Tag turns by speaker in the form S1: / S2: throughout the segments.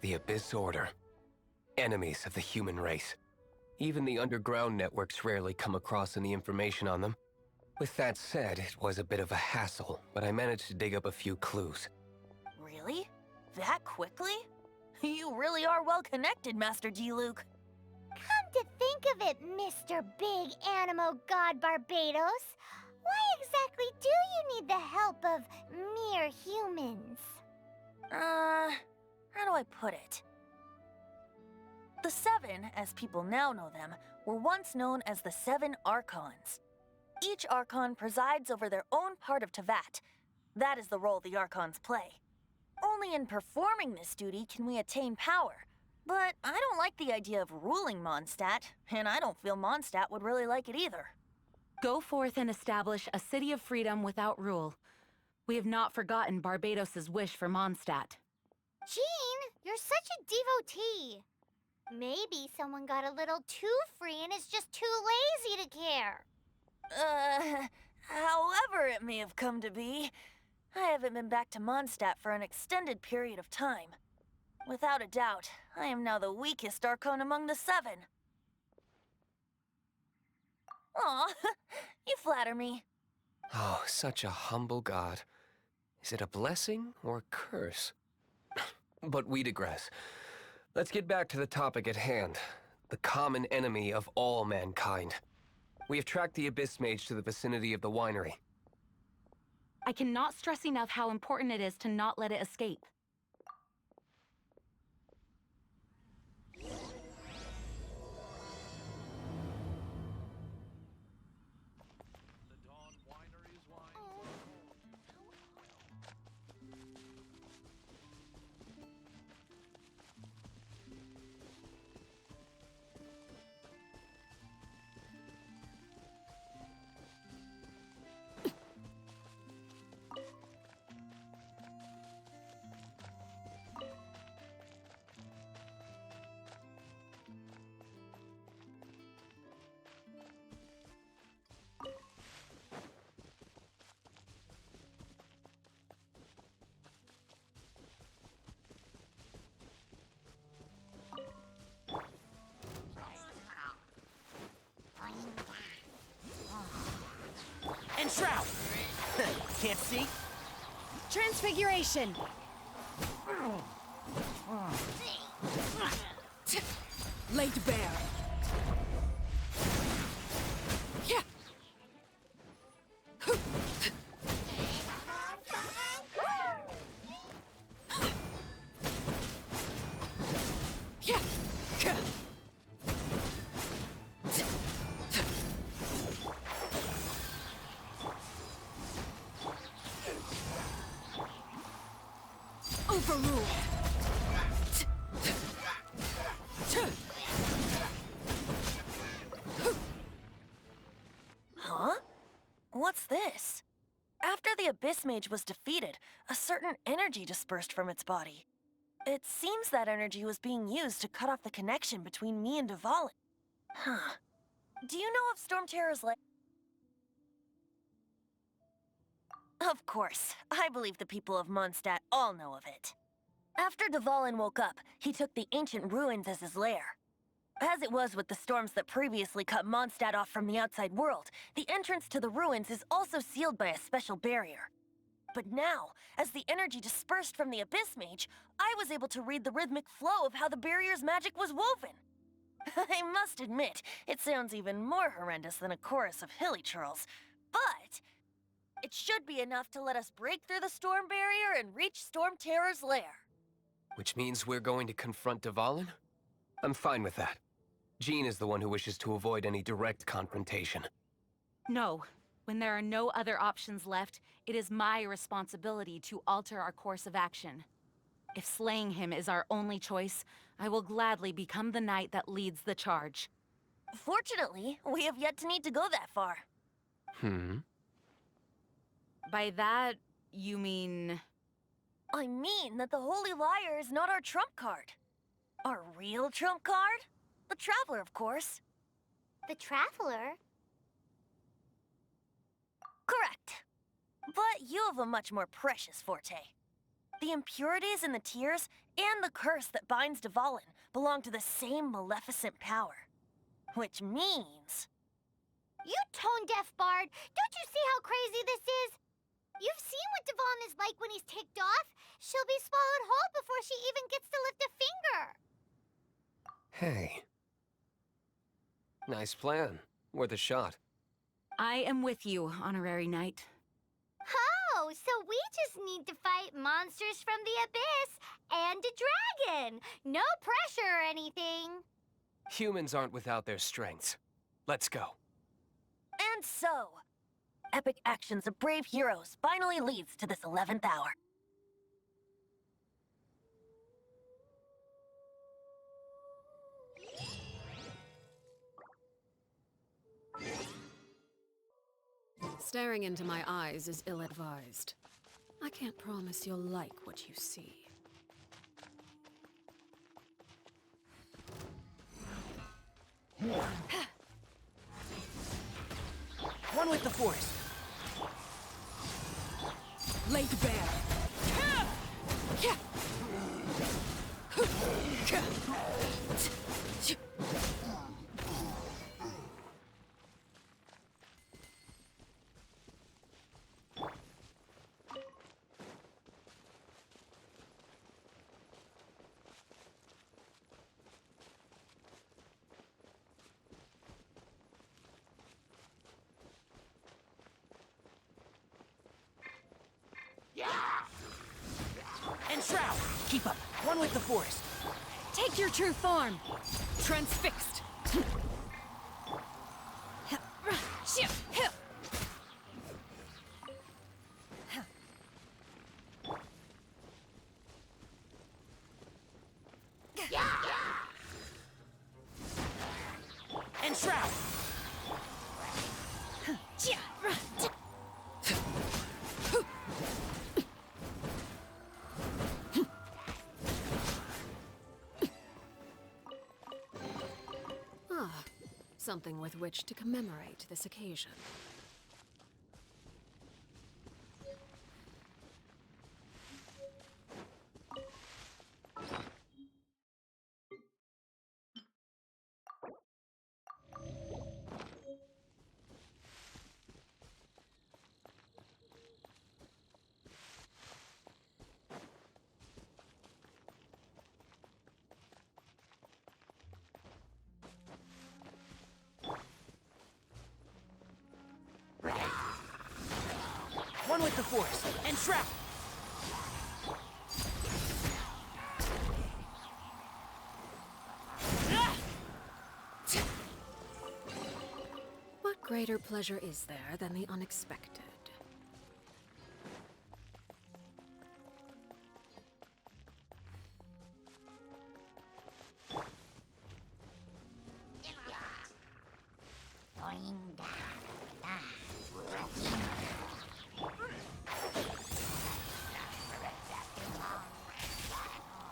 S1: The Abyss Order. Enemies of the human race. Even the underground networks rarely come across any information on them. With that said, it was a bit of a hassle, but I managed to dig up a few clues.
S2: Really? That quickly? You really are well connected, Master G-Luke.
S3: Come to think of it, Mr. Big Animo God Barbados, why exactly do you need the help of mere humans?
S2: How do I put it? The Seven, as people now know them, were once known as the Seven Archons. Each Archon presides over their own part of Teyvat. That is the role the Archons play. Only in performing this duty can we attain power. But I don't like the idea of ruling Mondstadt, and I don't feel Mondstadt would really like it either.
S4: Go forth and establish a city of freedom without rule. We have not forgotten Barbados' wish for Mondstadt.
S3: Jean, you're such a devotee. Maybe someone got a little too free and is just too lazy to care.
S2: However it may have come to be, I haven't been back to Mondstadt for an extended period of time. Without a doubt, I am now the weakest Archon among the Seven. Aw, you flatter me.
S1: Oh, such a humble god. Is it a blessing or a curse? But we digress. Let's get back to the topic at hand. The common enemy of all mankind. We have tracked the Abyss Mage to the vicinity of the winery.
S4: I cannot stress enough how important it is to not let it escape.
S5: Enshroud! Can't see?
S6: Transfiguration!
S5: Laid bare! Yeah! Yeah! Overruled!
S2: Huh? What's this? After the Abyss Mage was defeated, a certain energy dispersed from its body. It seems that energy was being used to cut off the connection between me and Dvalin. Huh. Do you know of Storm Terror's lair? Of course. I believe the people of Mondstadt all know of it. After Dvalin woke up, he took the ancient ruins as his lair. As it was with the storms that previously cut Mondstadt off from the outside world, the entrance to the ruins is also sealed by a special barrier. But now, as the energy dispersed from the Abyss Mage, I was able to read the rhythmic flow of how the barrier's magic was woven. I must admit, it sounds even more horrendous than a chorus of hilly churls, but it should be enough to let us break through the storm barrier and reach Storm Terror's lair.
S1: Which means we're going to confront Dvalin? I'm fine with that. Jean is the one who wishes to avoid any direct confrontation.
S4: No. When there are no other options left, it is my responsibility to alter our course of action. If slaying him is our only choice, I will gladly become the knight that leads the charge.
S2: Fortunately, we have yet to need to go that far.
S4: By that, you mean...
S2: I mean that the Holy Liar is not our trump card. Our real trump card? The Traveler, of course.
S3: The Traveler?
S2: Correct. But you have a much more precious forte. The impurities in the tears and the curse that binds Dvalin belong to the same maleficent power. Which means...
S3: You tone-deaf bard! Don't you see how crazy this is? You've seen what Dvalin is like when he's ticked off. She'll be swallowed whole before she even gets to lift a finger.
S1: Hey. Nice plan. Worth a shot.
S4: I am with you, Honorary Knight.
S3: Oh, so we just need to fight monsters from the abyss and a dragon. No pressure or anything.
S1: Humans aren't without their strengths. Let's go.
S2: And so, epic actions of brave heroes finally leads to this 11th hour.
S6: Staring into my eyes is ill-advised. I can't promise you'll like what you see.
S5: One with the Force. Laid bare. And Shroud! Keep up. One with the Force.
S6: Take your true form! Transfixed!
S5: And Shroud!
S6: Ah, something with which to commemorate this occasion.
S5: One with the Force. And Shroud!
S6: What greater pleasure is there than the unexpected?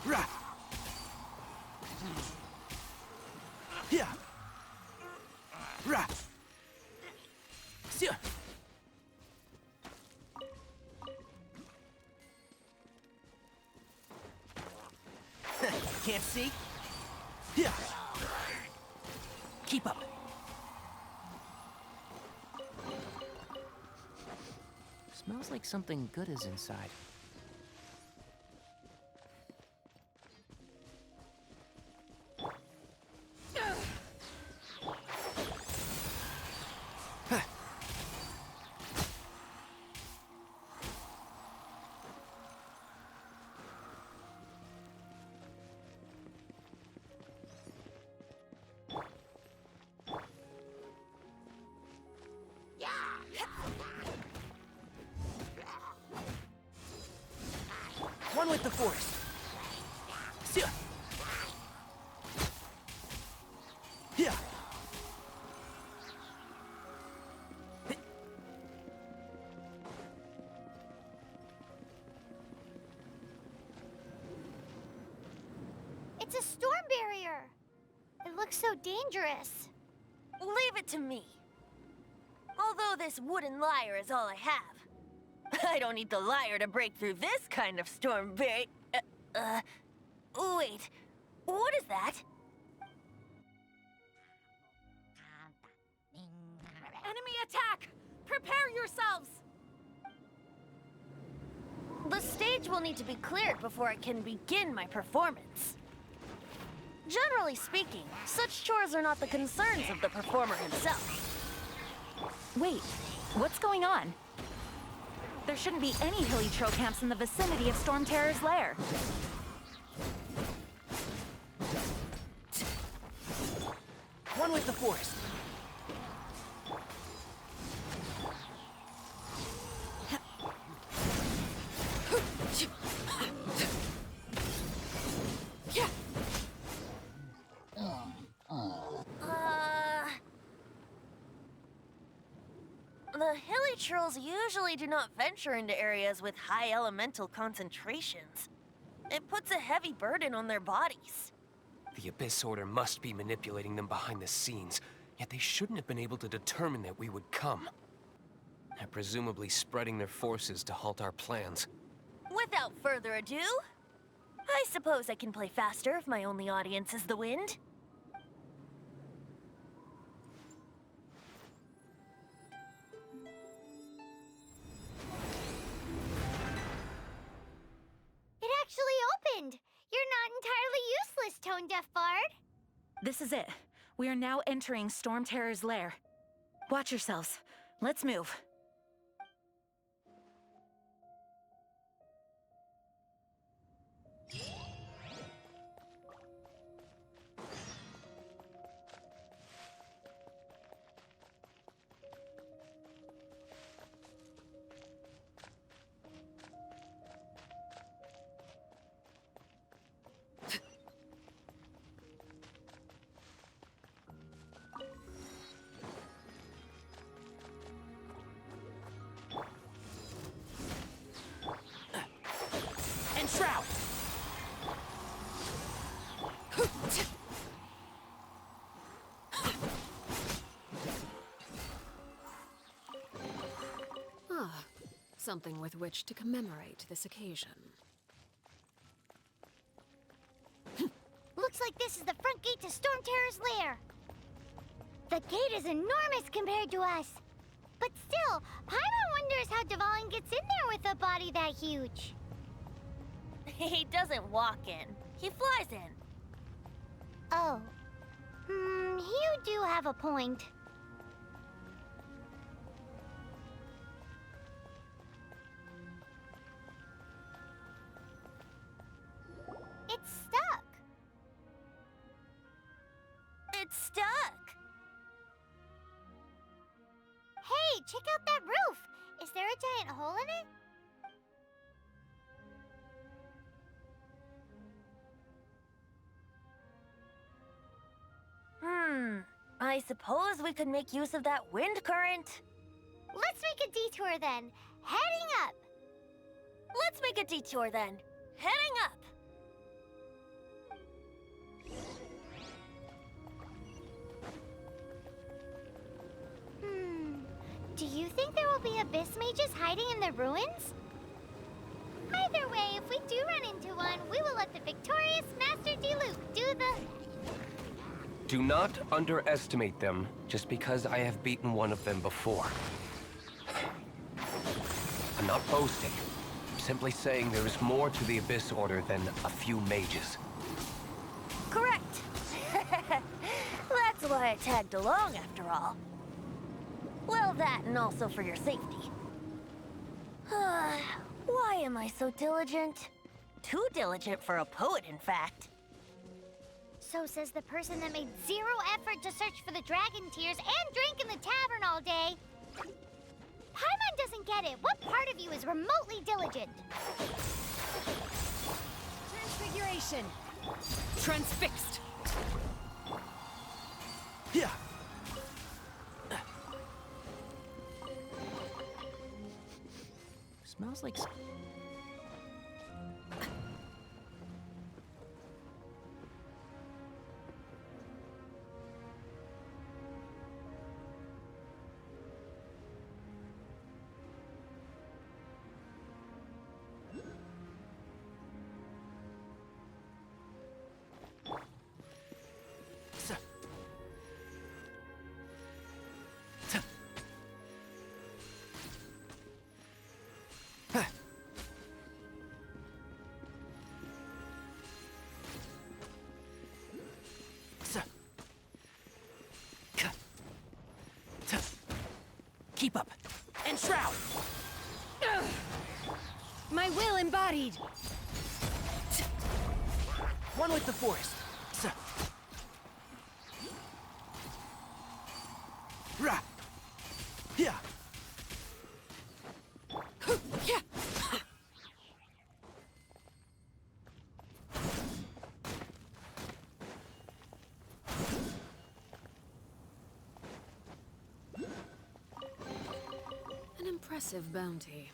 S5: Rah! Yeah! Rah! Sia! Can't see? Yeah! Keep up.
S7: Smells like something good is inside.
S5: One with the Force. Sia! Yeah!
S3: It's a storm barrier. It looks so dangerous.
S2: Leave it to me. Although this wooden lyre is all I have, I don't need the liar to break through this kind of storm wait, what is that?
S4: Enemy attack! Prepare yourselves!
S2: The stage will need to be cleared before I can begin my performance. Generally speaking, such chores are not the concerns of the performer himself.
S4: Wait, what's going on? There shouldn't be any hilly trail camps in the vicinity of Storm Terror's lair.
S5: One with the forest.
S2: The hilly trolls usually do not venture into areas with high elemental concentrations. It puts a heavy burden on their bodies.
S1: The Abyss Order must be manipulating them behind the scenes, yet they shouldn't have been able to determine that we would come. They're presumably spreading their forces to halt our plans.
S2: Without further ado, I suppose I can play faster if my only audience is the wind.
S3: It actually opened! You're not entirely useless, Tone Deaf Bard.
S4: This is it. We are now entering Storm Terror's lair. Watch yourselves. Let's move.
S5: And Shroud!
S6: Ah, something with which to commemorate this occasion.
S3: Looks like this is the front gate to Storm Terror's lair. The gate is enormous compared to us. But still, Paimon wonders how Dvalin gets in there with a body that huge.
S2: He doesn't walk in. He flies in.
S3: Oh. You do have a point. It's stuck.
S2: It's stuck.
S3: Hey, check out that roof. Is there a giant hole in it?
S2: I suppose we could make use of that wind current.
S3: Let's make a detour then. Heading up.
S2: Let's make a detour then. Heading up.
S3: Do you think there will be abyss mages hiding in the ruins? Either way, if we do run into one, we will let the victorious Master Diluc do the...
S1: Do not underestimate them just because I have beaten one of them before. I'm not boasting. I'm simply saying there is more to the Abyss Order than a few mages.
S2: Correct. That's why I tagged along after all. Well, that and also for your safety. Why am I so diligent? Too diligent for a poet, in fact.
S3: So says the person that made zero effort to search for the dragon tears and drink in the tavern all day. Paimon doesn't get it. What part of you is remotely diligent?
S6: Transfiguration! Transfixed!
S5: Yeah.
S7: Smells like...
S5: Keep up. And shroud!
S6: My will embodied!
S5: One with the forest. Rah! Yeah!
S6: Yeah. An impressive bounty.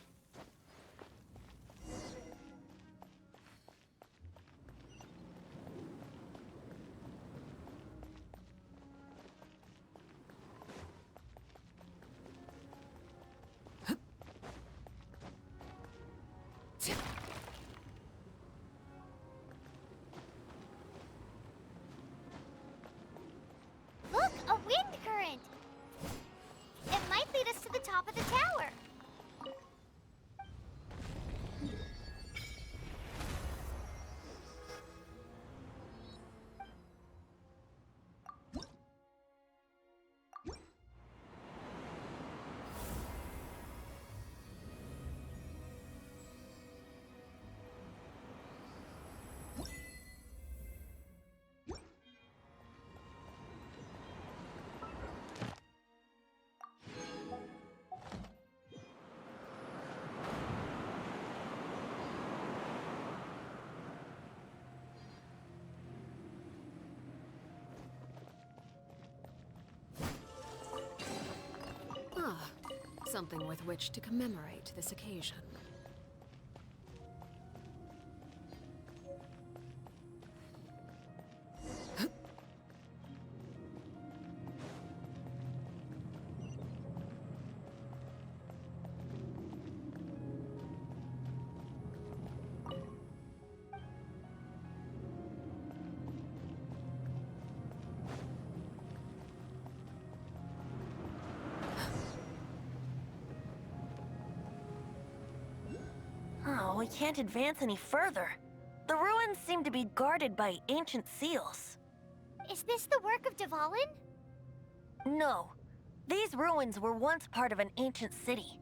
S3: Look, a wind current! It might lead us to the top of the tower.
S6: Ah, something with which to commemorate this occasion.
S2: Oh, we can't advance any further. The ruins seem to be guarded by ancient seals.
S3: Is this the work of Dvalin?
S2: No. These ruins were once part of an ancient city.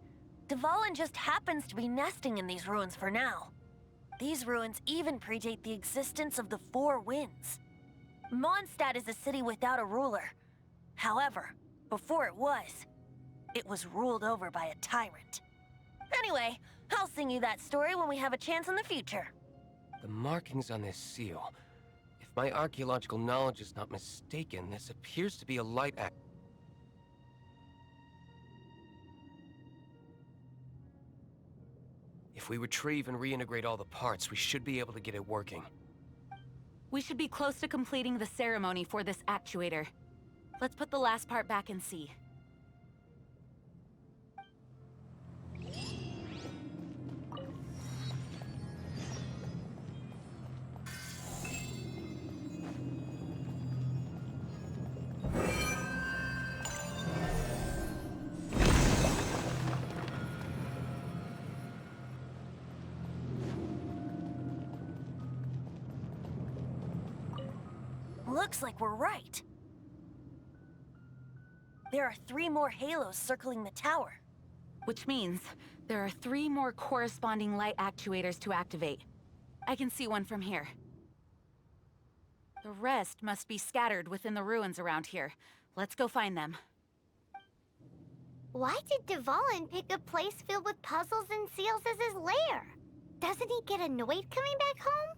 S2: Dvalin just happens to be nesting in these ruins for now. These ruins even predate the existence of the Four Winds. Mondstadt is a city without a ruler. However, before it was ruled over by a tyrant. Anyway, I'll sing you that story when we have a chance in the future.
S1: The markings on this seal. If my archaeological knowledge is not mistaken, this appears to be a light act. If we retrieve and reintegrate all the parts, we should be able to get it working.
S4: We should be close to completing the ceremony for this actuator. Let's put the last part back and see.
S2: Looks like we're right. There are 3 more halos circling the tower.
S4: Which means there are 3 more corresponding light actuators to activate. I can see one from here. The rest must be scattered within the ruins around here. Let's go find them.
S3: Why did Dvalin pick a place filled with puzzles and seals as his lair? Doesn't he get annoyed coming back home?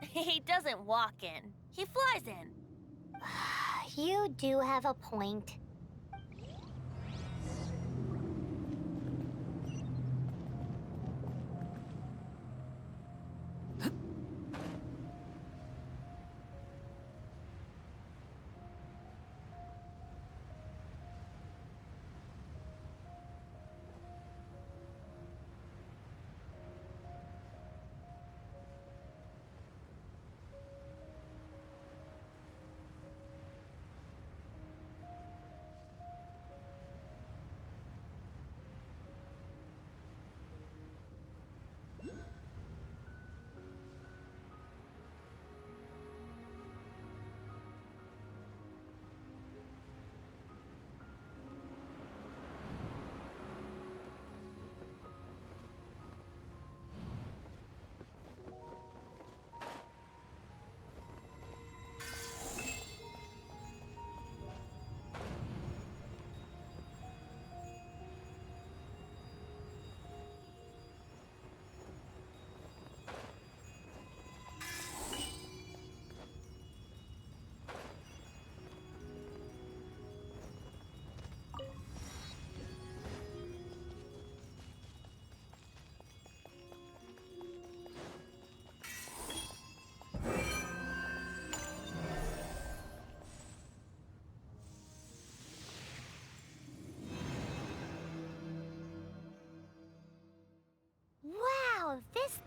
S2: He doesn't walk in. He flies in.
S3: You do have a point.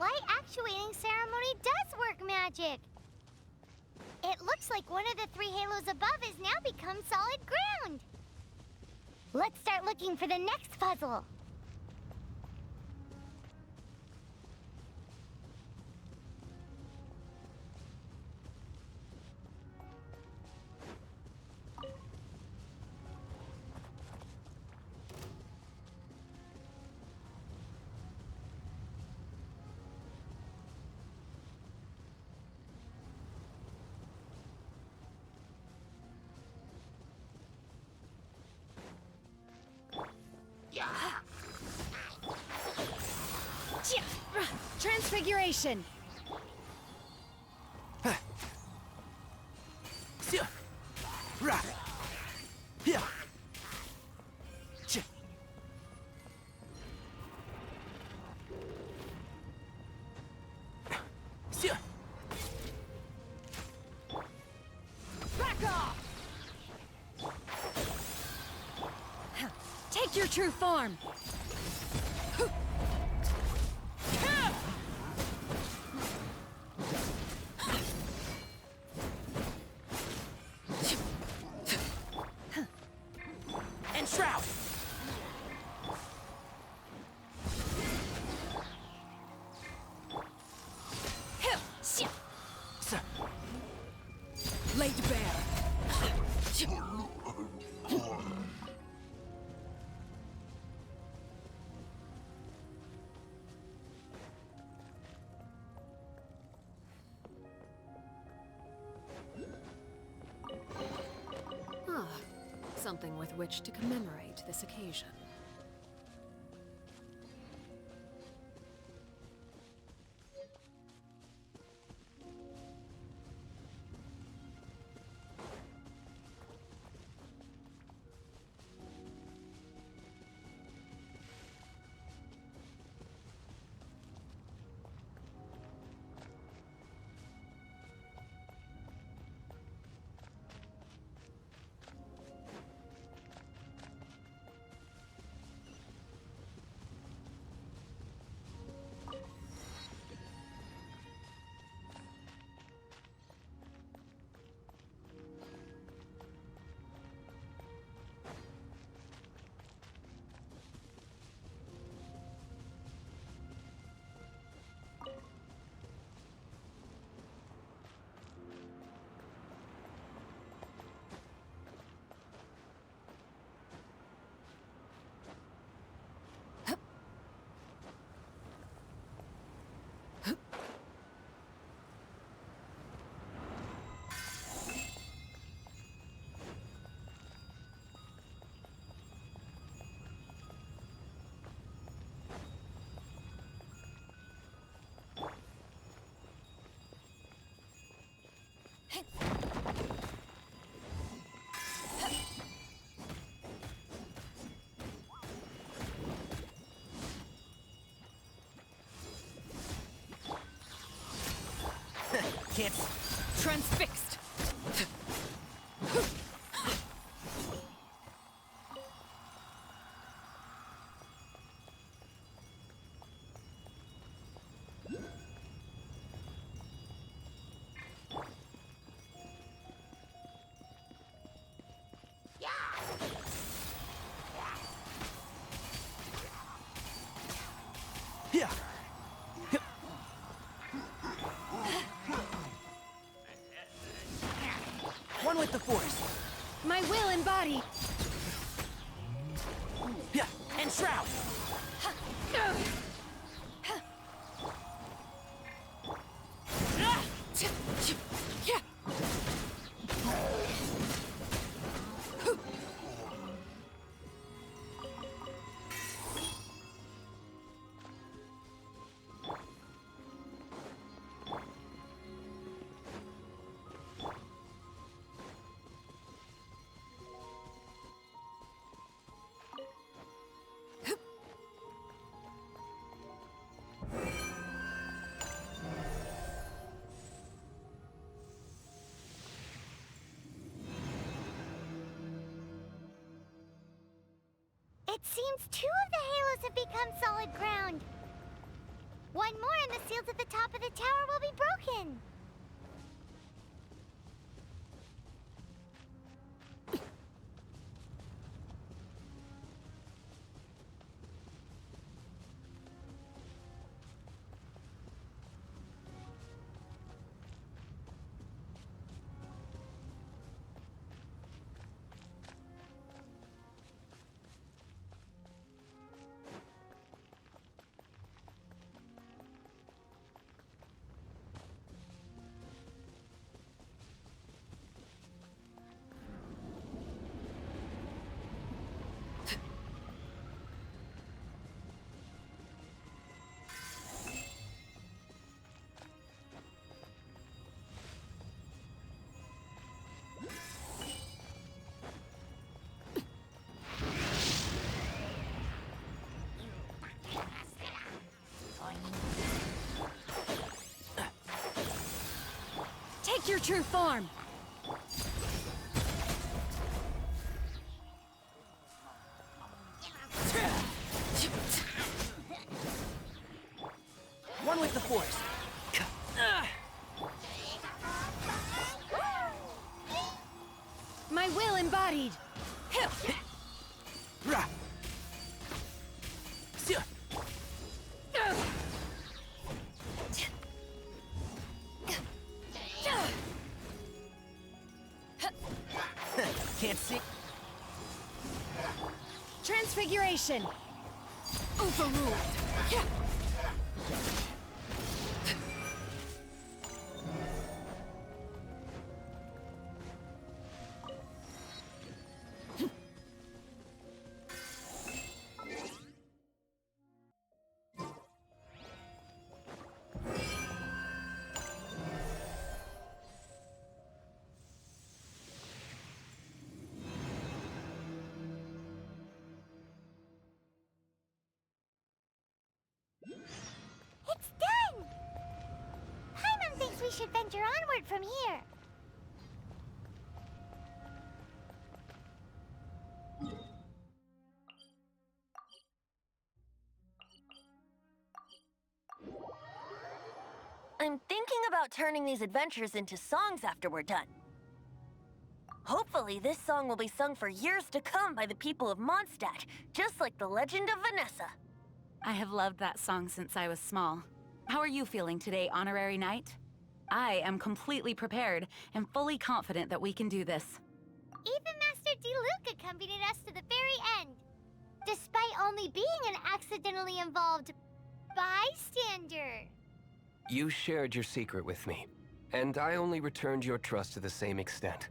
S3: light actuating ceremony does work magic. It looks like one of the 3 halos above has now become solid ground. Let's start looking for the next puzzle.
S4: Transfiguration! Back off! Take your true form!
S5: And Shroud!
S6: Laid bare. Ah, something with which to commemorate this occasion.
S5: Can't...
S6: Transfixed!
S5: Yeah. One with the Force.
S4: My will embodied!
S5: Yeah. And Shroud.
S3: It seems 2 of the halos have become solid ground. One more and the seals at the top of the tower will be broken.
S4: Take your true form!
S5: One with the Force.
S4: My will embodied!
S5: Rah. Sia. Can't see.
S4: Transfiguration! Overruled!
S3: It's done! Paimon thinks we should venture onward from here.
S2: I'm thinking about turning these adventures into songs after we're done. Hopefully, this song will be sung for years to come by the people of Mondstadt, just like the legend of Vanessa.
S4: I have loved that song since I was small. How are you feeling today, Honorary Knight? I am completely prepared and fully confident that we can do this.
S3: Even Master Diluc accompanied us to the very end, despite only being an accidentally involved bystander.
S1: You shared your secret with me, and I only returned your trust to the same extent.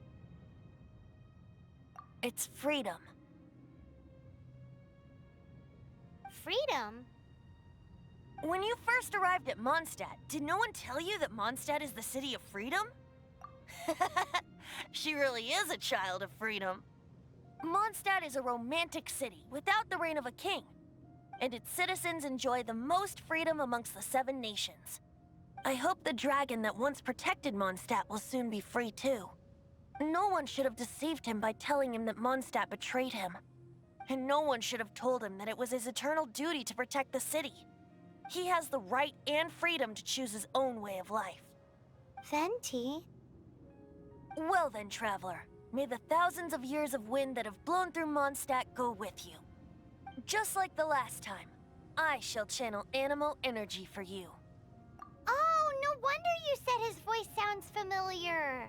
S2: It's freedom.
S3: Freedom?
S2: When you first arrived at Mondstadt, did no one tell you that Mondstadt is the city of freedom? She really is a child of freedom. Mondstadt is a romantic city without the reign of a king, and its citizens enjoy the most freedom amongst the 7 nations. I hope the dragon that once protected Mondstadt will soon be free too. No one should have deceived him by telling him that Mondstadt betrayed him. And no one should have told him that it was his eternal duty to protect the city. He has the right and freedom to choose his own way of life.
S3: Venti?
S2: Well then, traveler, may the thousands of years of wind that have blown through Mondstadt go with you. Just like the last time, I shall channel animal energy for you.
S3: Oh, no wonder you said his voice sounds familiar.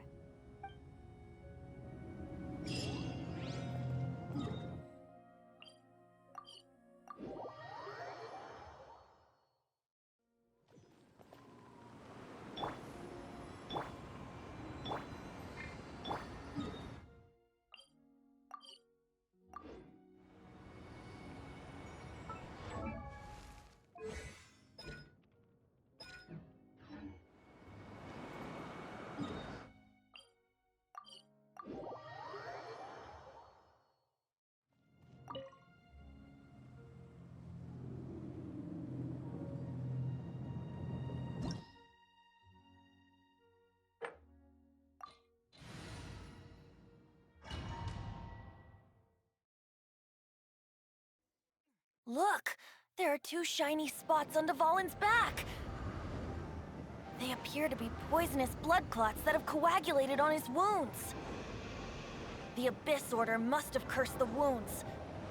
S2: Look, There are two shiny spots on Dvalin's back. They appear to be poisonous blood clots that have coagulated on his wounds. The Abyss Order must have cursed the wounds.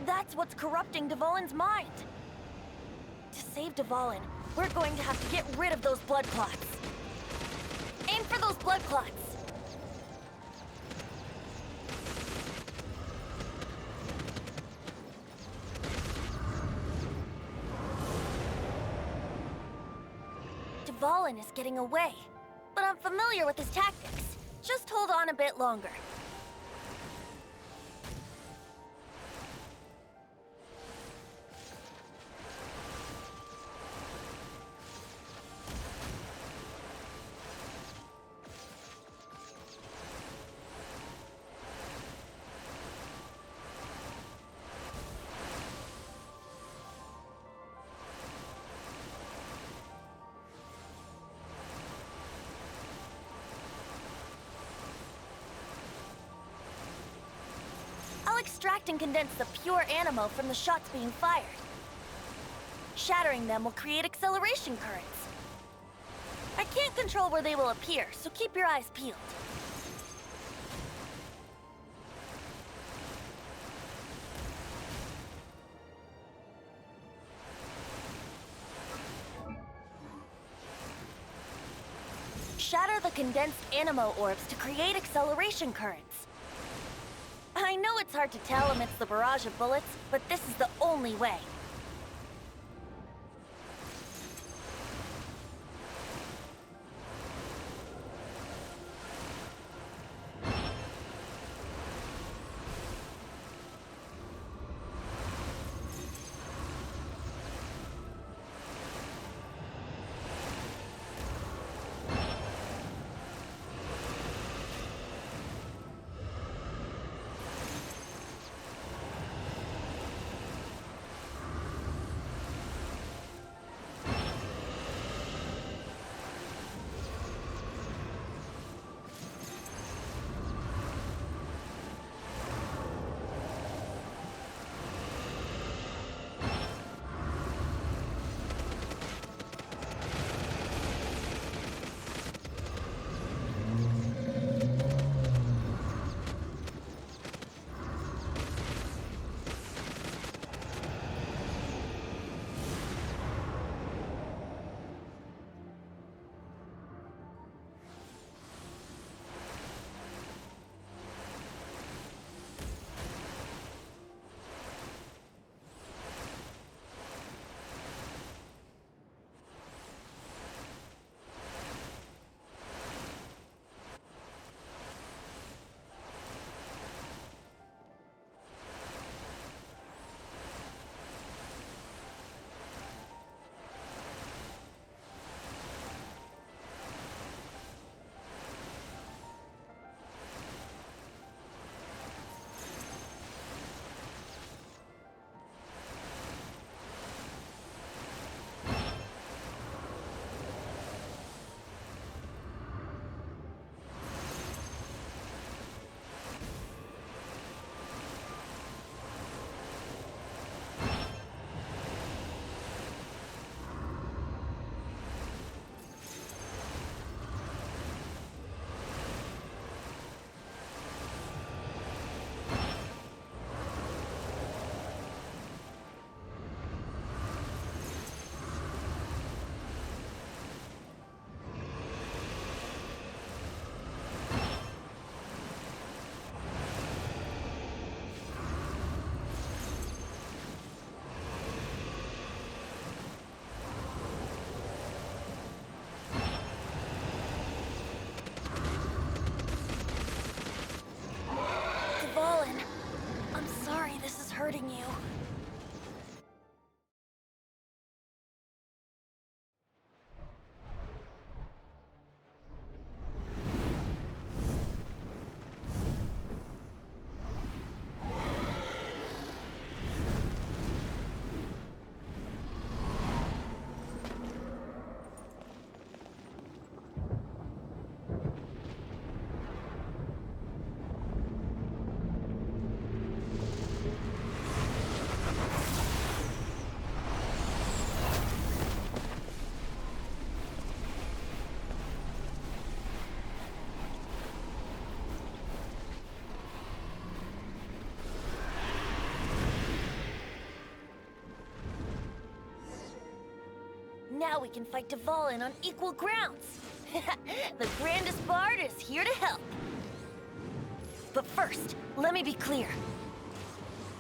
S2: That's what's corrupting Dvalin's mind. To save Dvalin, we're going to have to get rid of those blood clots. Aim for those blood clots. Dvalin is getting away, but I'm familiar with his tactics. Just hold on a bit longer. Extract and condense the pure animo from the shots being fired. Shattering them will create acceleration currents. I can't control where they will appear, so keep your eyes peeled. Shatter the condensed animo orbs to create acceleration currents. I know it's hard to tell amidst the barrage of bullets, but this is the only way. Now we can fight Dvalin on equal grounds. The grandest bard is here to help. But first, let me be clear.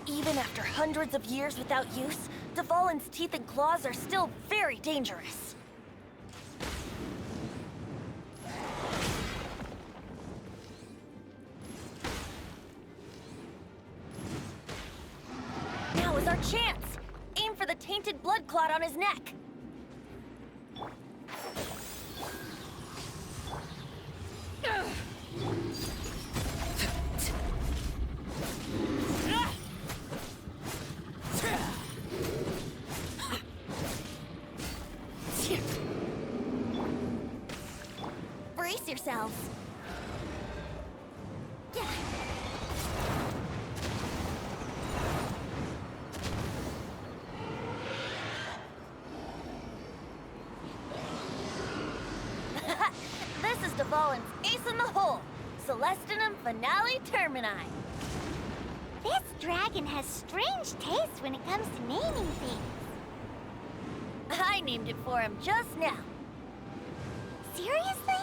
S2: Even after hundreds of years without use, Dvalin's teeth and claws are still very dangerous. Now is our chance! Aim for the tainted blood clot on his neck. Brace yourselves. This is Dvalin's ace in the hole. Celestinum Finale Termini.
S3: This dragon has strange taste when it comes to naming things.
S2: I named it for him just now.
S3: Seriously?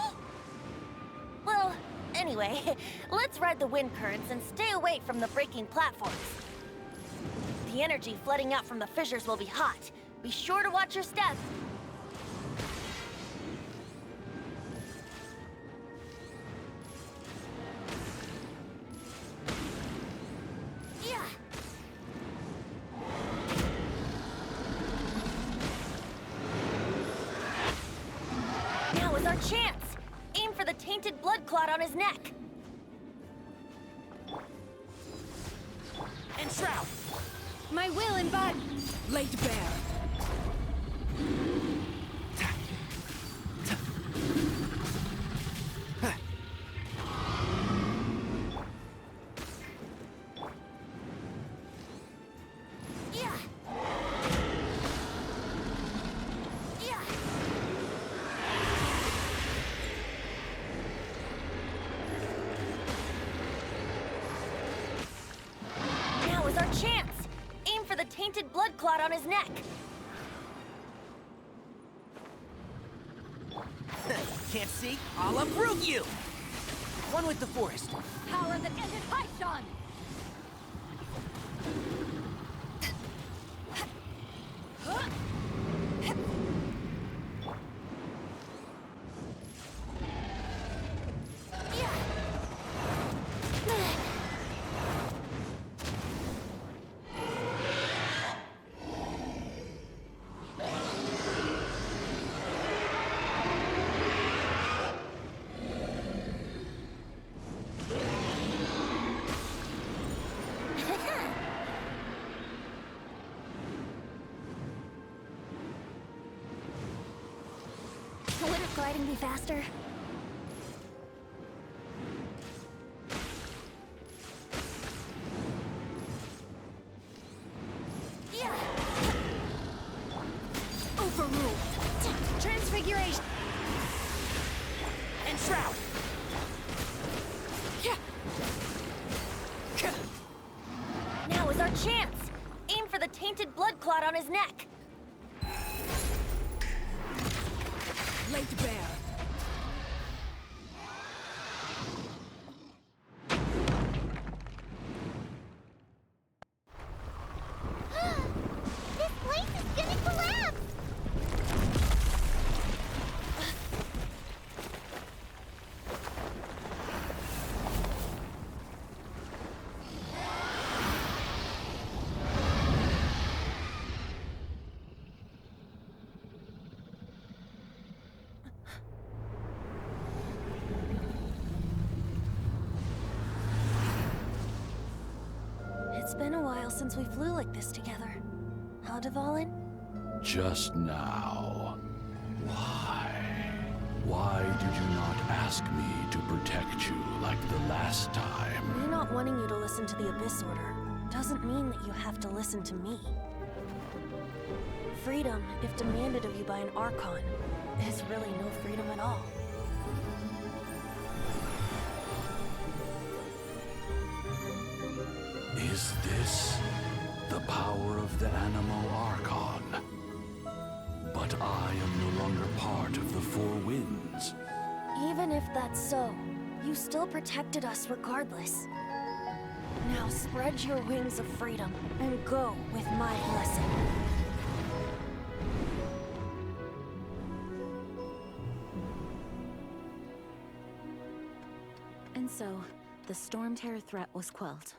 S2: Well, anyway, let's ride the wind currents and stay away from the breaking platforms. The energy flooding out from the fissures will be hot. Be sure to watch your step. Yeah. Now is our chance. Aim for the tainted blood clot on his neck.
S5: And Shroud!
S6: My will and bud laid bare.
S2: Yeah. Yeah. Now is our chance. Aim for the tainted blood clot on his neck.
S5: Can't see? I'll uproot you! One with the forest.
S4: Power that ended Paishan!
S2: Wouldn't gliding be faster? Yeah.
S6: Overruled.
S2: Transfiguration.
S5: And Shroud!
S2: Now is our chance. Aim for the tainted blood clot on his neck.
S6: Laid bare.
S3: This place is gonna collapse!
S2: It's been a while since we flew like this together. Huh, Dvalin?
S8: Just now. Why? Why did you not ask me to protect you like the last time?
S2: Me not wanting you to listen to the Abyss Order doesn't mean that you have to listen to me. Freedom, if demanded of you by an Archon, is really no freedom at all.
S8: Is this the power of the Animo Archon? But I am no longer part of the Four Winds.
S2: Even if that's so, you still protected us regardless. Now spread your wings of freedom and go with my blessing.
S4: And so, the Storm Terror threat was quelled.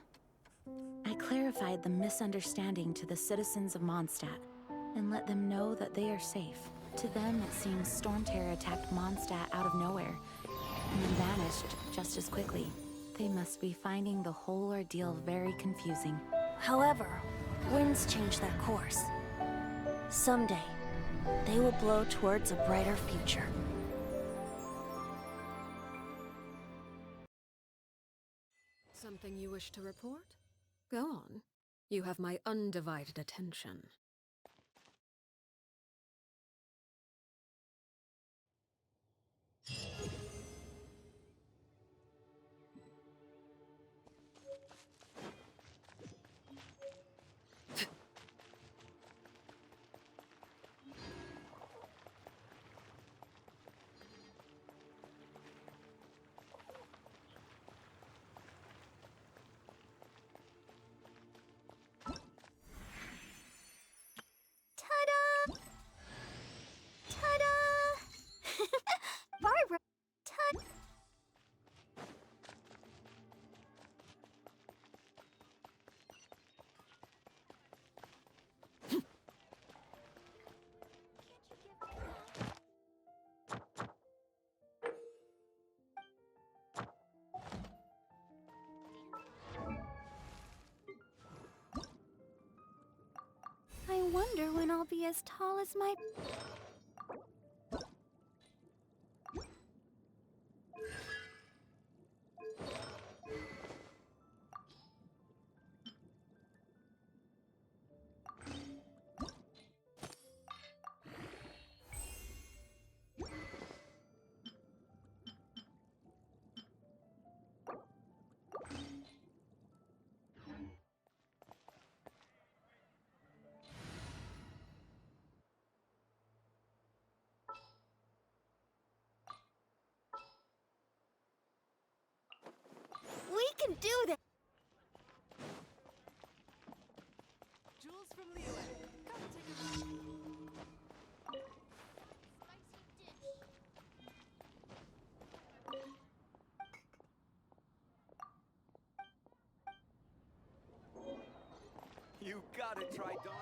S4: I clarified the misunderstanding to the citizens of Mondstadt, and let them know that they are safe. To them, it seems Storm Terror attacked Mondstadt out of nowhere, and then vanished just as quickly. They must be finding the whole ordeal very confusing.
S2: However, winds change their course. Someday, they will blow towards a brighter future.
S6: Something you wish to report? Go on. You have my undivided attention.
S3: Ta-da! Ta-da! Barbara! Ta- I wonder when I'll be as tall as my... We can do this!
S6: Jules from Liyue, come take a ride.
S1: You gotta try Dawn.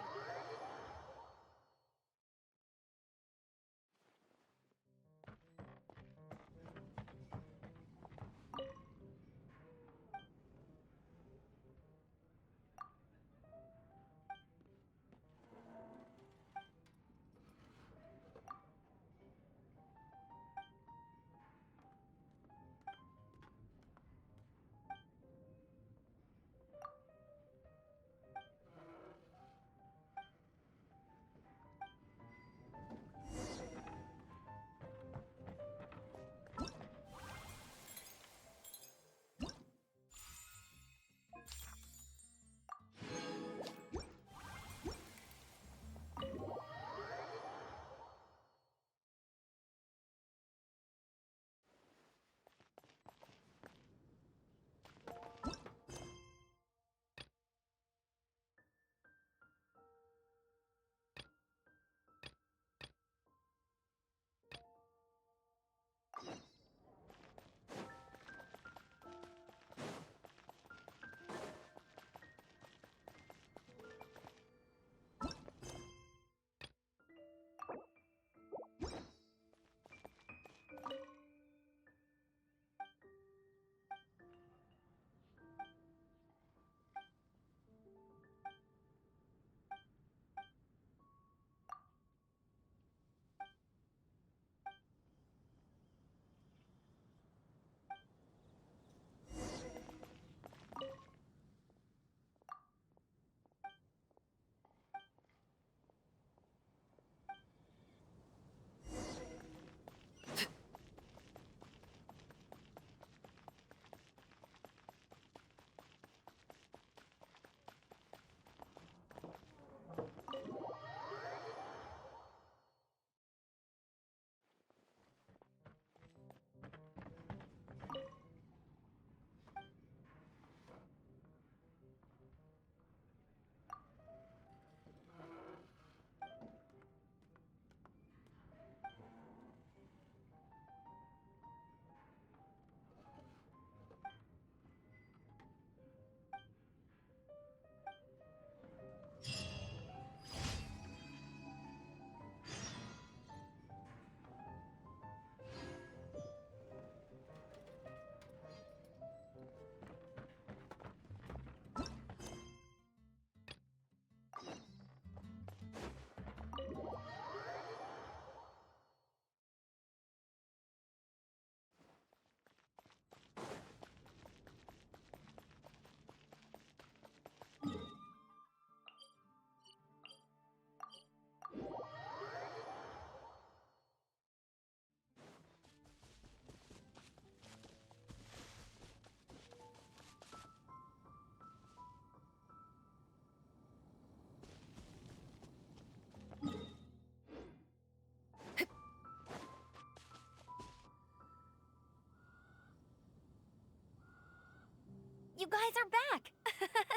S9: You guys are back!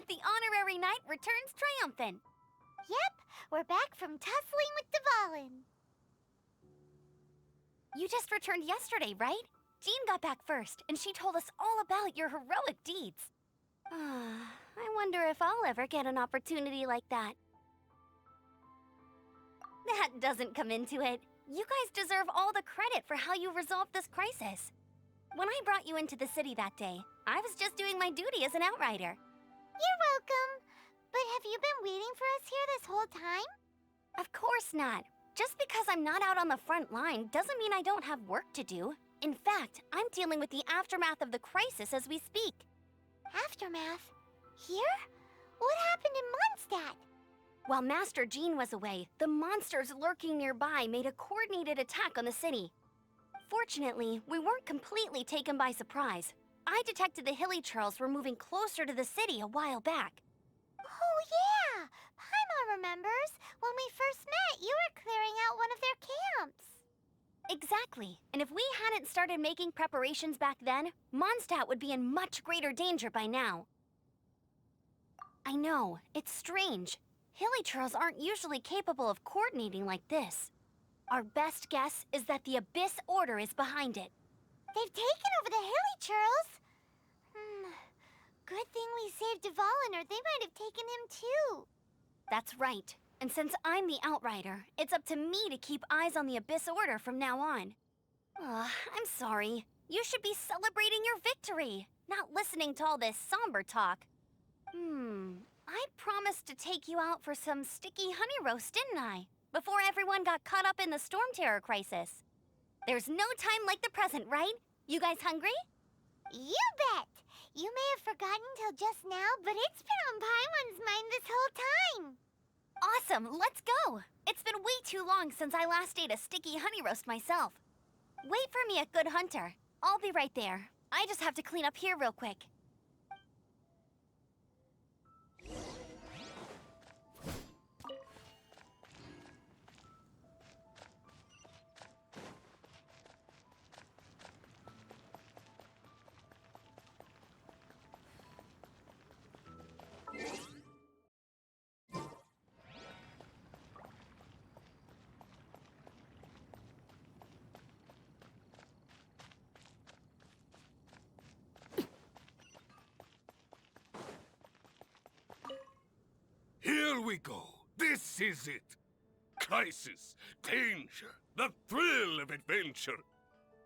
S9: The honorary knight returns triumphant!
S3: Yep, we're back from tussling with Dvalin.
S9: You just returned yesterday, right? Jean got back first, and she told us all about your heroic deeds. I wonder if I'll ever get an opportunity like that. That doesn't come into it. You guys deserve all the credit for how you resolved this crisis. When I brought you into the city that day, I was just doing my duty as an outrider.
S3: You're welcome. But have you been waiting for us here this whole time?
S9: Of course not. Just because I'm not out on the front line doesn't mean I don't have work to do. In fact, I'm dealing with the aftermath of the crisis as we speak.
S3: Aftermath? Here? What happened in Mondstadt?
S9: While Master Jean was away, the monsters lurking nearby made a coordinated attack on the city. Fortunately, we weren't completely taken by surprise. I detected the Hilly Churls were moving closer to the city a while back.
S3: Oh yeah! Paimon remembers. When we first met, you were clearing out one of their camps.
S9: Exactly. And if we hadn't started making preparations back then, Mondstadt would be in much greater danger by now. I know, it's strange. Hilly Churls aren't usually capable of coordinating like this. Our best guess is that the Abyss Order is behind it.
S3: They've taken over the Hilly Churls? Good thing we saved Dvalin, or they might have taken him too.
S9: That's right. And since I'm the Outrider, it's up to me to keep eyes on the Abyss Order from now on. I'm sorry. You should be celebrating your victory, not listening to all this somber talk. I promised to take you out for some sticky honey roast, didn't I? Before everyone got caught up in the Storm Terror crisis. There's no time like the present, right? You guys hungry?
S3: You bet! You may have forgotten till just now, but it's been on Paimon's mind this whole time.
S9: Awesome, let's go! It's been way too long since I last ate a sticky honey roast myself. Wait for me at Good Hunter. I'll be right there. I just have to clean up here real quick.
S10: Here we go. This is it. Crisis, danger, the thrill of adventure.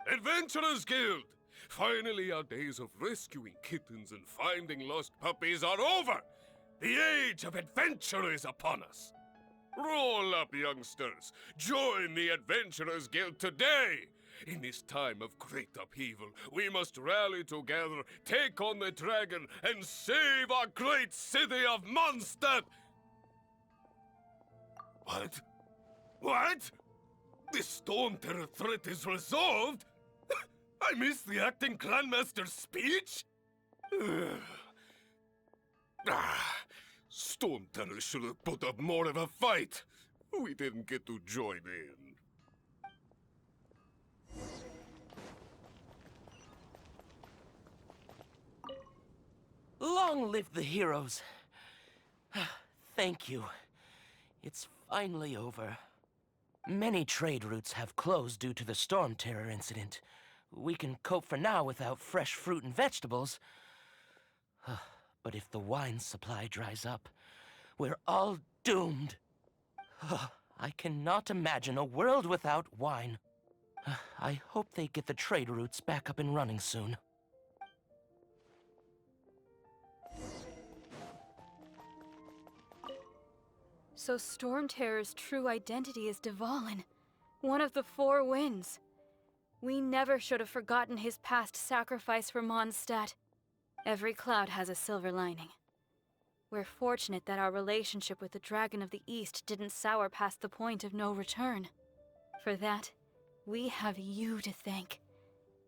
S10: Adventurers Guild! Finally, our days of rescuing kittens and finding lost puppies are over. The age of adventure is upon us. Roll up, youngsters. Join the Adventurers Guild today. In this time of great upheaval, we must rally together, take on the dragon, and save our great city of Mondstadt! What? What? The Storm Terror threat is resolved? I missed the acting clanmaster's speech? Storm Terror should have put up more of a fight. We didn't get to join in.
S7: Long live the heroes. Thank you. It's finally over. Many trade routes have closed due to the Storm Terror incident. We can cope for now without fresh fruit and vegetables. But if the wine supply dries up, we're all doomed. I cannot imagine a world without wine. I hope they get the trade routes back up and running soon.
S11: So Storm Terror's true identity is Dvalin, one of the Four Winds. We never should have forgotten his past sacrifice for Mondstadt. Every cloud has a silver lining. We're fortunate that our relationship with the Dragon of the East didn't sour past the point of no return. For that, we have you to thank.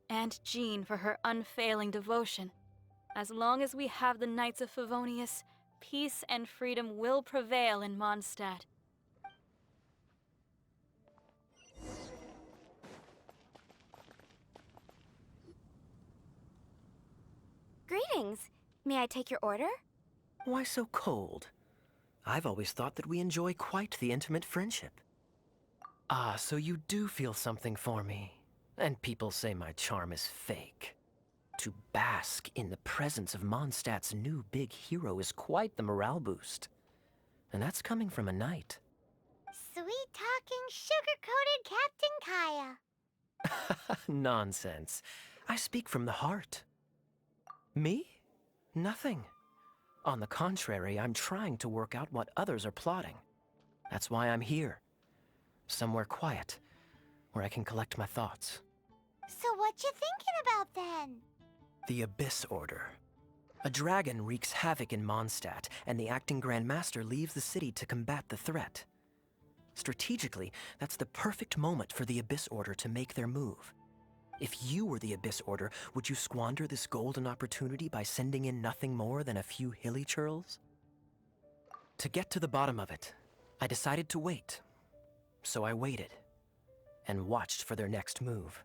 S11: And Jean for her unfailing devotion. As long as we have the Knights of Favonius, peace and freedom will prevail in Mondstadt.
S9: Greetings. May I take your order?
S5: Why so cold? I've always thought that we enjoy quite the intimate friendship. Ah, so you do feel something for me. And people say my charm is fake. To bask in the presence of Mondstadt's new big hero is quite the morale boost. And that's coming from a knight.
S3: Sweet-talking, sugar-coated Captain Kaya.
S5: Nonsense. I speak from the heart. Me? Nothing. On the contrary, I'm trying to work out what others are plotting. That's why I'm here. Somewhere quiet, where I can collect my thoughts.
S3: So what you thinking about then?
S5: The Abyss Order. A dragon wreaks havoc in Mondstadt, and the acting Grand Master leaves the city to combat the threat. Strategically, that's the perfect moment for the Abyss Order to make their move. If you were the Abyss Order, would you squander this golden opportunity by sending in nothing more than a few hilly churls? To get to the bottom of it, I decided to wait. So I waited, and watched for their next move.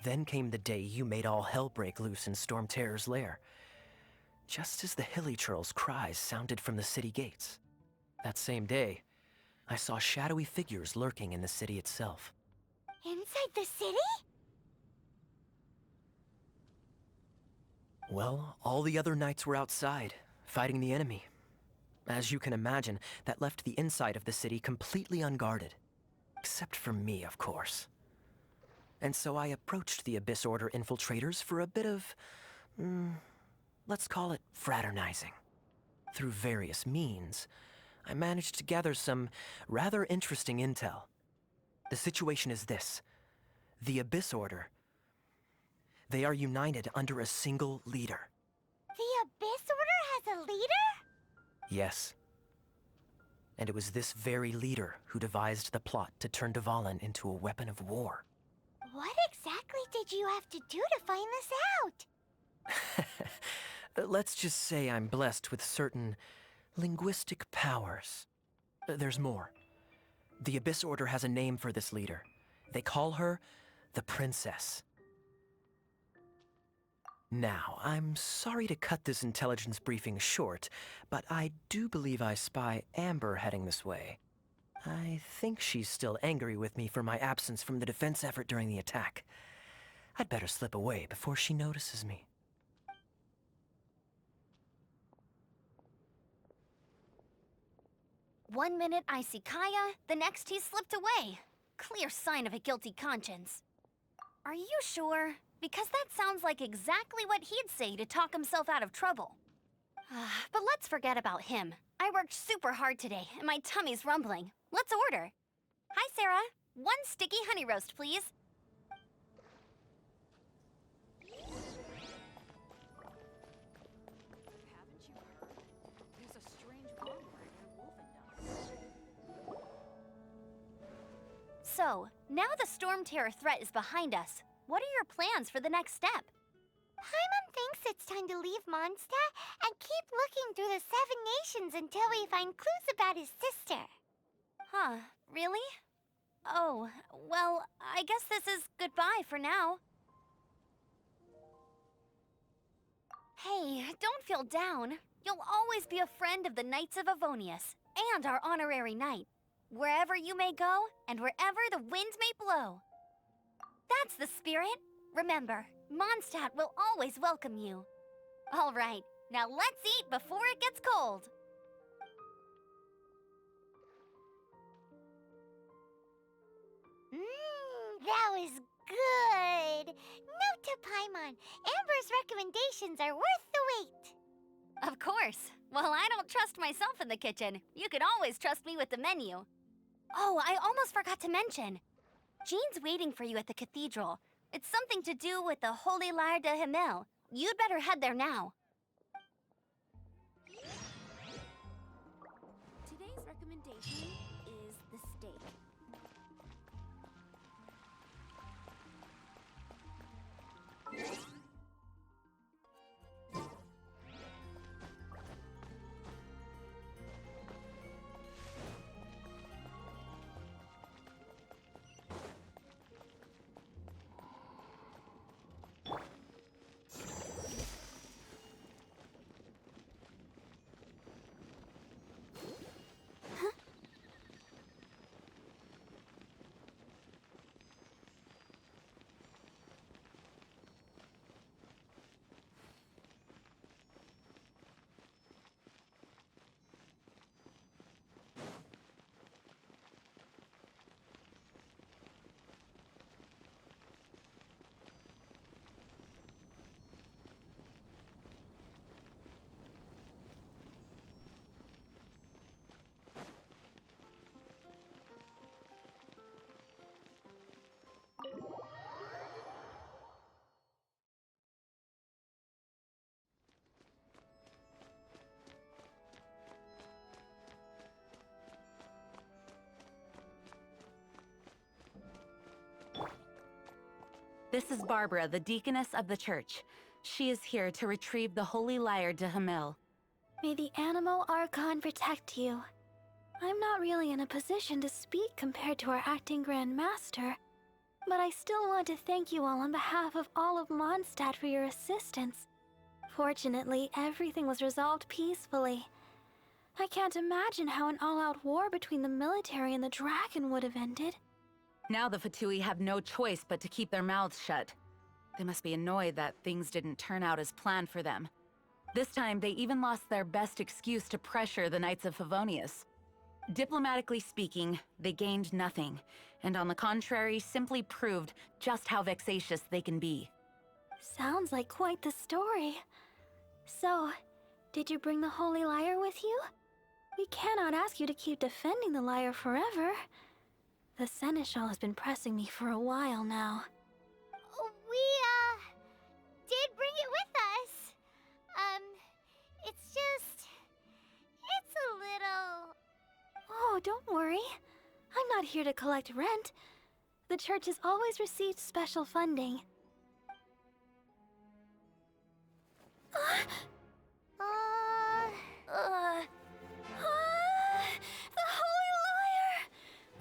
S5: Then came the day you made all hell break loose in Storm Terror's lair, just as the hilly churls' cries sounded from the city gates. That same day, I saw shadowy figures lurking in the city itself.
S3: Inside the city?
S5: Well, all the other knights were outside, fighting the enemy. As you can imagine, that left the inside of the city completely unguarded. Except for me, of course. And so I approached the Abyss Order infiltrators for a bit of, let's call it fraternizing. Through various means, I managed to gather some rather interesting intel. The situation is this. The Abyss Order, they are united under a single leader.
S3: The Abyss Order has a leader?
S5: Yes. And it was this very leader who devised the plot to turn Dvalin into a weapon of war.
S3: What exactly did you have to do to find this out?
S5: Let's just say I'm blessed with certain linguistic powers. There's more. The Abyss Order has a name for this leader. They call her the Princess. Now, I'm sorry to cut this intelligence briefing short, but I do believe I spy Amber heading this way. I think she's still angry with me for my absence from the defense effort during the attack. I'd better slip away before she notices me.
S9: One minute I see Kaya, the next he's slipped away. Clear sign of a guilty conscience. Are you sure? Because that sounds like exactly what he'd say to talk himself out of trouble. But let's forget about him. I worked super hard today, and my tummy's rumbling. Let's order. Hi, Sarah. One sticky honey roast, please.
S4: Haven't you heard? There's a strange rumor in Wolfendom.
S9: So, now the Storm Terror threat is behind us. What are your plans for the next step?
S3: Paimon thinks it's time to leave Mondstadt and keep looking through the 7 nations until we find clues about his sister.
S9: Huh, really? Oh, well, I guess this is goodbye for now. Hey, don't feel down. You'll always be a friend of the Knights of Avonius, and our honorary knight. Wherever you may go, and wherever the wind may blow. That's the spirit. Remember, Mondstadt will always welcome you. All right, now let's eat before it gets cold.
S3: That was good. Note to Paimon, Amber's recommendations are worth the wait.
S9: Of course. Well, I don't trust myself in the kitchen. You can always trust me with the menu. Oh, I almost forgot to mention. Jean's waiting for you at the cathedral. It's something to do with the Holy Lyre de Himmel. You'd better head there now. Today's recommendation is the steak.
S4: This is Barbara, the deaconess of the church. She is here to retrieve the Holy Lyre de Hamil.
S3: May the Animo Archon protect you. I'm not really in a position to speak compared to our acting Grand Master, but I still want to thank you all on behalf of all of Mondstadt for your assistance. Fortunately, everything was resolved peacefully. I can't imagine how an all-out war between the military and the dragon would have ended.
S4: Now the Fatui have no choice but to keep their mouths shut. They must be annoyed that things didn't turn out as planned for them. This time, they even lost their best excuse to pressure the Knights of Favonius. Diplomatically speaking, they gained nothing, and on the contrary, simply proved just how vexatious they can be.
S3: Sounds like quite the story. So, did you bring the Holy Lyre with you? We cannot ask you to keep defending the lyre forever. The Seneschal has been pressing me for a while now.
S9: We, did bring it with us. It's a little...
S3: Oh, don't worry. I'm not here to collect rent. The church has always received special funding. The Holy Lyre!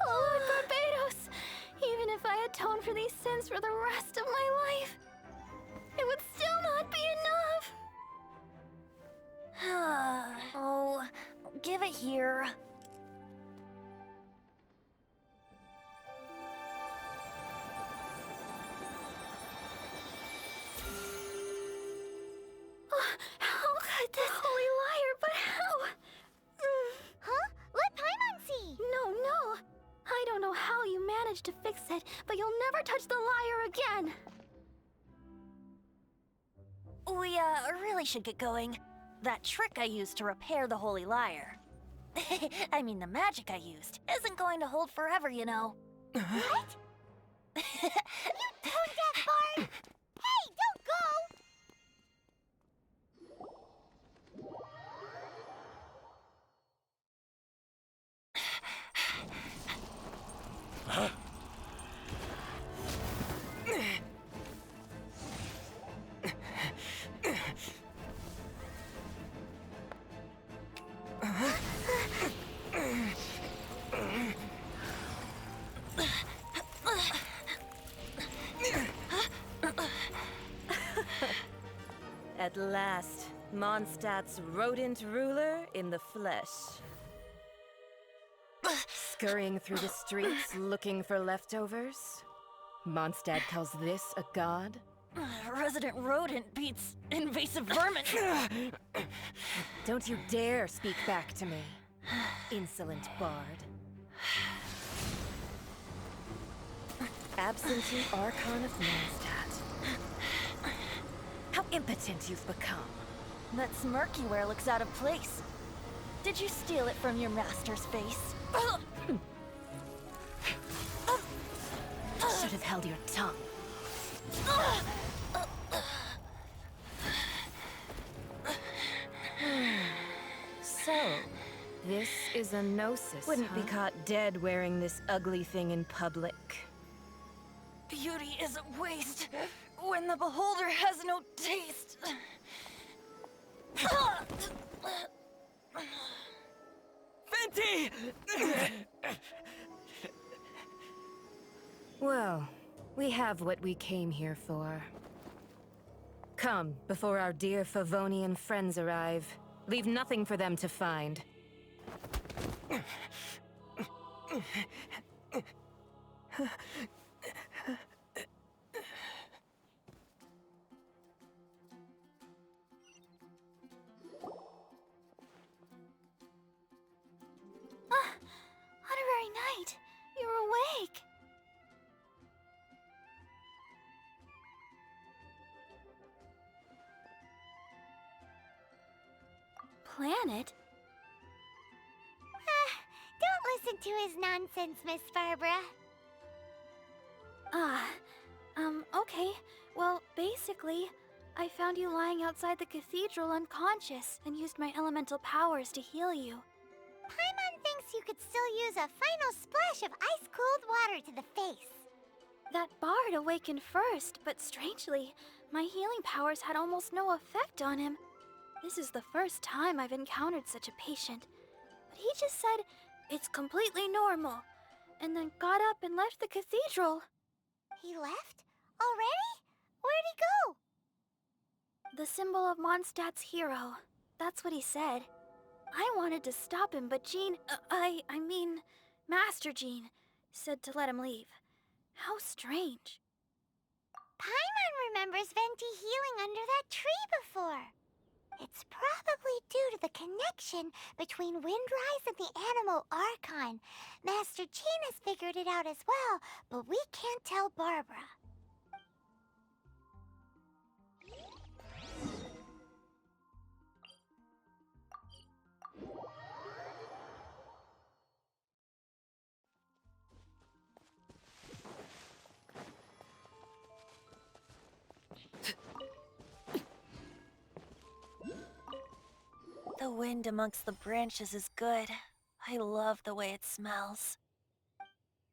S3: Lord Barbados! Even if I atone for these sins for the rest of my life, it would still not be enough!
S2: Oh, give it here.
S3: How could this Holy Lyre, but how?
S9: Huh? Let Paimon see!
S3: No. I don't know how you managed to fix it, but you'll never touch the lyre again!
S2: We, really should get going. That trick I used to repair the Holy Lyre. I mean, the magic I used isn't going to hold forever, you know.
S9: What? You tone-deaf bard! Hey, don't go!
S12: At last, Mondstadt's rodent ruler in the flesh. Scurrying through the streets looking for leftovers? Mondstadt calls this a god?
S2: Resident rodent beats invasive vermin.
S12: Don't you dare speak back to me, insolent bard. Absentee Archon of Mondstadt. How impotent you've become.
S2: That smirk you wear looks out of place. Did you steal it from your master's face?
S12: Should have held your tongue. So, this is a gnosis, Wouldn't be caught dead wearing this ugly thing in public.
S2: Beauty is a waste when the beholder has no taste.
S5: Fenty!
S12: Well, we have what we came here for. Come, before our dear Favonian friends arrive. Leave nothing for them to find.
S3: Honorary Knight, you're awake! Planet?
S9: Don't listen to his nonsense, Miss Barbara.
S3: Okay. Well, basically, I found you lying outside the cathedral unconscious and used my elemental powers to heal you.
S9: Paimon thinks you could still use a final splash of ice-cold water to the face.
S11: That bard awakened first, but strangely, my healing powers had almost no effect on him. This is the first time I've encountered such a patient. But he just said, it's completely normal, and then got up and left the cathedral.
S3: He left? Already? Where'd he go?
S11: The symbol of Mondstadt's hero. That's what he said. I wanted to stop him, but Jean, I mean, Master Jean, said to let him leave. How strange.
S3: Paimon remembers Venti healing under that tree before. It's probably due to the connection between Windrise and the Animal Archon. Master Jean has figured it out as well, but we can't tell Barbara.
S2: The wind amongst the branches is good. I love the way it smells.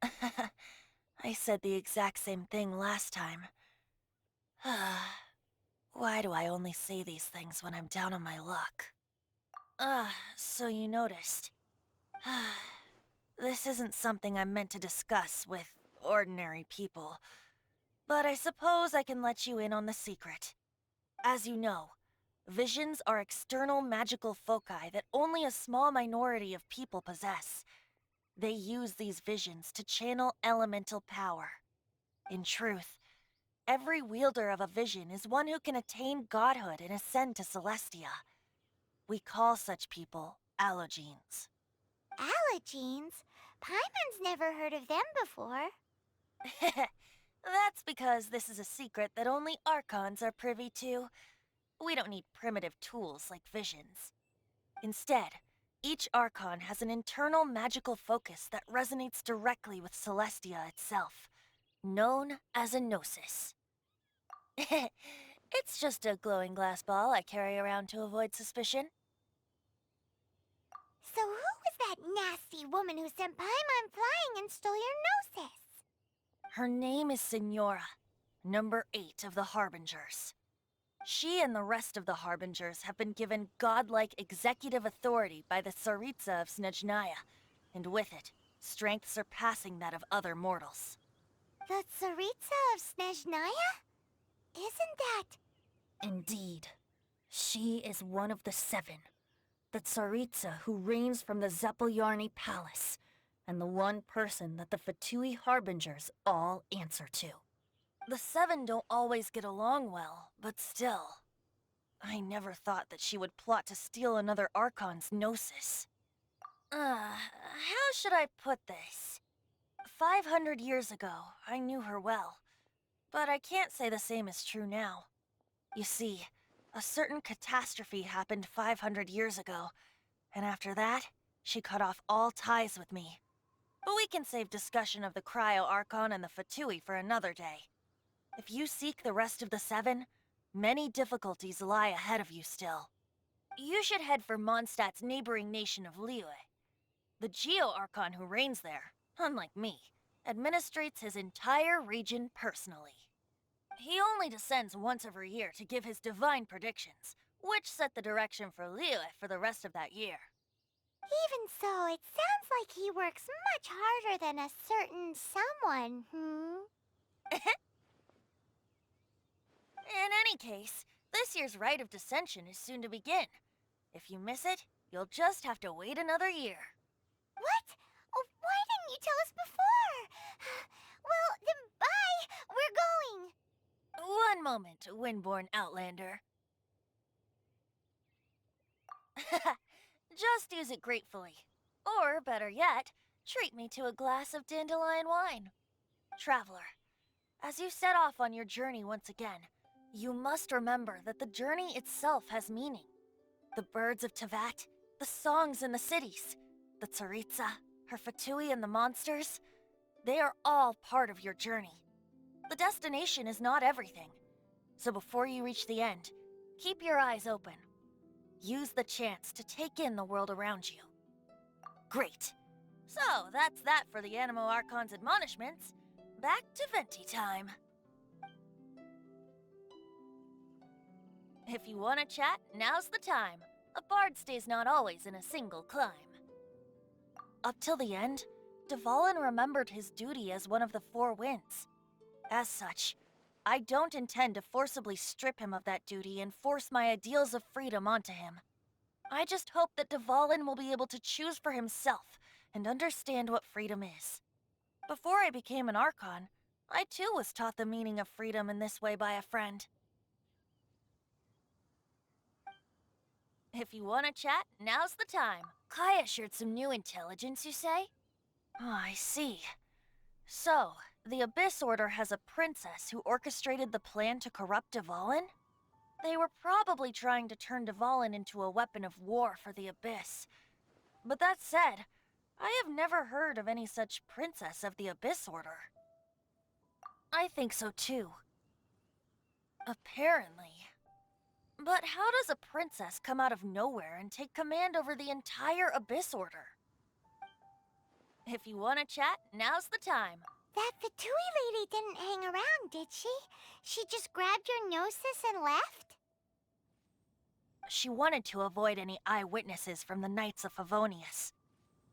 S2: I said the exact same thing last time. Why do I only say these things when I'm down on my luck? So you noticed. This isn't something I'm meant to discuss with ordinary people, but I suppose I can let you in on the secret. As you know, visions are external magical foci that only a small minority of people possess. They use these visions to channel elemental power. In truth, every wielder of a vision is one who can attain godhood and ascend to Celestia. We call such people allogenes.
S3: Allogenes? Paimon's never heard of them before.
S2: That's because this is a secret that only Archons are privy to. We don't need primitive tools like visions. Instead, each Archon has an internal magical focus that resonates directly with Celestia itself, known as a gnosis. It's just a glowing glass ball I carry around to avoid suspicion.
S3: So who was that nasty woman who sent Paimon flying and stole your gnosis?
S2: Her name is Signora, number 8 of the Harbingers. She and the rest of the Harbingers have been given godlike executive authority by the Tsaritsa of Snezhnaya, and with it, strength surpassing that of other mortals.
S3: The Tsaritsa of Snezhnaya? Isn't that...
S2: Indeed. She is one of the 7. The Tsaritsa who reigns from the Zeppeljorny Palace, and the one person that the Fatui Harbingers all answer to. The 7 don't always get along well, but still. I never thought that she would plot to steal another Archon's gnosis. How should I put this? 500 years ago, I knew her well, but I can't say the same is true now. You see, a certain catastrophe happened 500 years ago, and after that, she cut off all ties with me. But we can save discussion of the Cryo Archon and the Fatui for another day. If you seek the rest of the 7, many difficulties lie ahead of you still. You should head for Mondstadt's neighboring nation of Liyue. The Geo-Archon who reigns there, unlike me, administrates his entire region personally. He only descends once every year to give his divine predictions, which set the direction for Liyue for the rest of that year.
S3: Even so, it sounds like he works much harder than a certain someone,
S2: In any case, this year's Rite of Descension is soon to begin. If you miss it, you'll just have to wait another year.
S3: What? Oh, why didn't you tell us before? Well, then bye! We're going!
S2: One moment, Windborn Outlander. Just use it gratefully. Or, better yet, treat me to a glass of dandelion wine. Traveler, as you set off on your journey once again, you must remember that the journey itself has meaning. The birds of Tevat, the songs in the cities, the Tsaritsa, her Fatui and the monsters, they are all part of your journey. The destination is not everything. So before you reach the end, keep your eyes open. Use the chance to take in the world around you. Great. So, that's that for the Animo Archon's admonishments. back to venti time. If you want to chat, now's the time. A bard stays not always in a single climb. Up till the end, Dvalin remembered his duty as one of the Four Winds. As such, I don't intend to forcibly strip him of that duty and force my ideals of freedom onto him. I just hope that Dvalin will be able to choose for himself and understand what freedom is. Before I became an Archon, I too was taught the meaning of freedom in this way by a friend. If you want to chat, now's the time. Kaya shared some new intelligence, you say? Oh, I see. So, the Abyss Order has a princess who orchestrated the plan to corrupt Dvalin? They were probably trying to turn Dvalin into a weapon of war for the Abyss. But that said, I have never heard of any such princess of the Abyss Order. I think so too. Apparently. But how does a princess come out of nowhere and take command over the entire Abyss Order? If you want to chat, now's the time.
S3: That Fatui lady didn't hang around, did she? She just grabbed your gnosis and left?
S2: She wanted to avoid any eyewitnesses from the Knights of Favonius.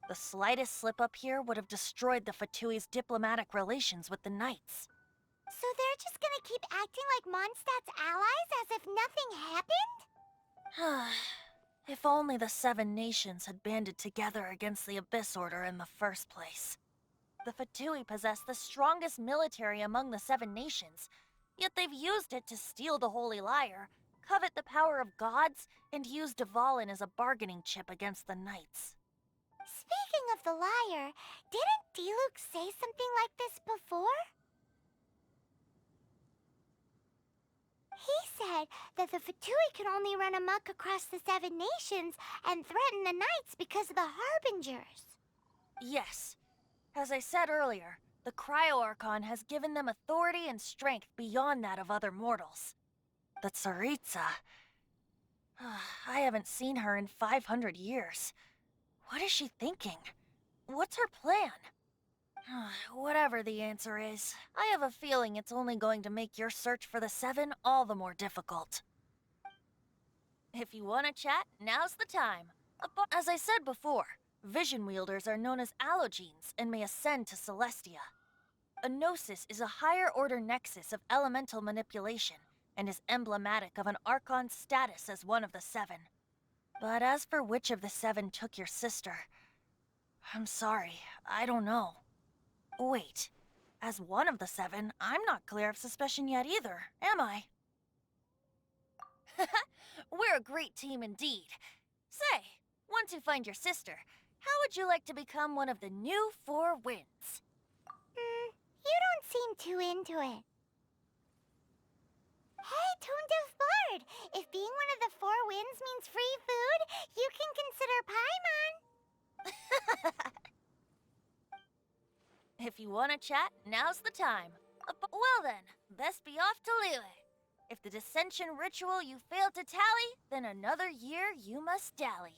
S2: The slightest slip-up here would have destroyed the Fatui's diplomatic relations with the Knights.
S3: So they're just gonna keep acting like Mondstadt's allies as if nothing happened?
S2: If only the Seven Nations had banded together against the Abyss Order in the first place. The Fatui possess the strongest military among the Seven Nations, yet they've used it to steal the Holy Lyre, covet the power of gods, and use Dvalin as a bargaining chip against the Knights.
S3: Speaking of the lyre, didn't Diluc say something like this before? He said that the Fatui could only run amok across the Seven Nations and threaten the Knights because of the Harbingers.
S2: Yes. As I said earlier, the Cryo-Archon has given them authority and strength beyond that of other mortals. The Tsaritsa... I haven't seen her in 500 years. What is she thinking? What's her plan? Whatever the answer is, I have a feeling it's only going to make your search for the Seven all the more difficult. If you want to chat, now's the time. As I said before, Vision Wielders are known as Allogenes and may ascend to Celestia. A Gnosis is a higher-order nexus of elemental manipulation and is emblematic of an Archon's status as one of the Seven. But as for which of the Seven took your sister, I'm sorry, I don't know. Wait, as one of the Seven, I'm not clear of suspicion yet either, am I? We're a great team indeed. Say, once you find your sister, how would you like to become one of the new Four Winds?
S3: You don't seem too into it. Hey, Toon-Diff Bard! If being one of the Four Winds means free food, you can consider Paimon.
S2: If you want to chat, now's the time. Well then, best be off to Liyue. If the dissension ritual you failed to tally, then another year you must dally.